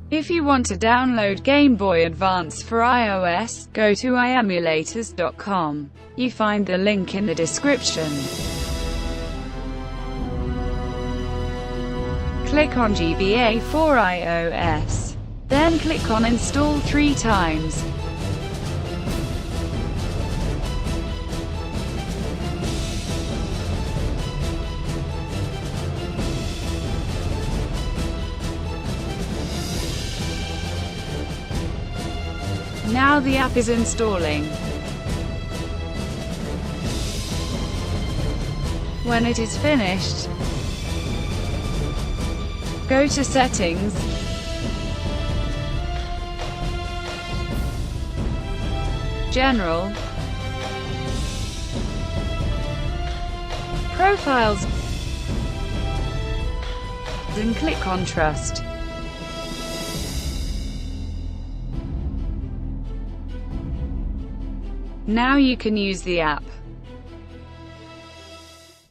If you want to download Game Boy Advance for iOS, go to iemulators.com. You find the link in the description. Click on GBA4IOS. Then click on Install 3 times. Now the app is installing. When it is finished, go to Settings, General, Profiles, and click on Trust. Now you can use the app.